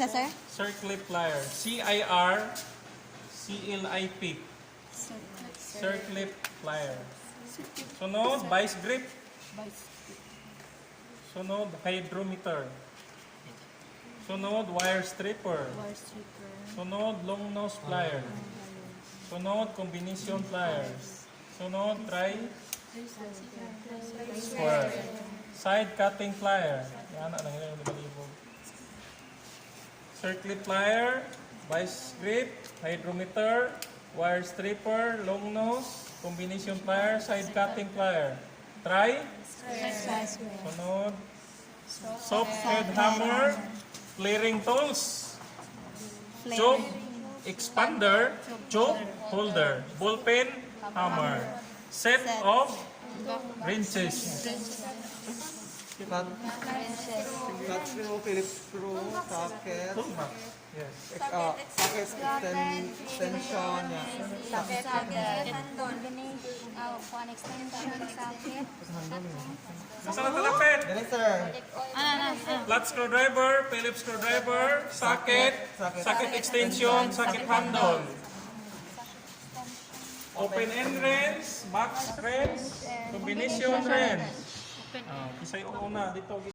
siya, sir? Circlip plier. C-I-R-C-L-I-P. Circlip plier. Sunod, vice grip. Sunod, hydrometer. Sunod, wire stripper. Sunod, long nose plier. Sunod, combination pliers. Sunod, square. Side cutting plier. Yan, ano yun, libo. Circlip plier, vice grip, hydrometer, wire stripper, long nose, combination plier, side cutting plier. Sunod, soft head hammer, flaring tools, choke expander, choke holder, ballpen hammer, set of wrenches. Flat screw, Phillips screw, socket, Yes. socket extension, Socket, one extension, socket. Nasa natalapit? Ganun sir. Flat screwdriver, Phillips screwdriver, socket, socket extension, socket handle. Open end wrench, box wrench, combination wrench. Kisay una dito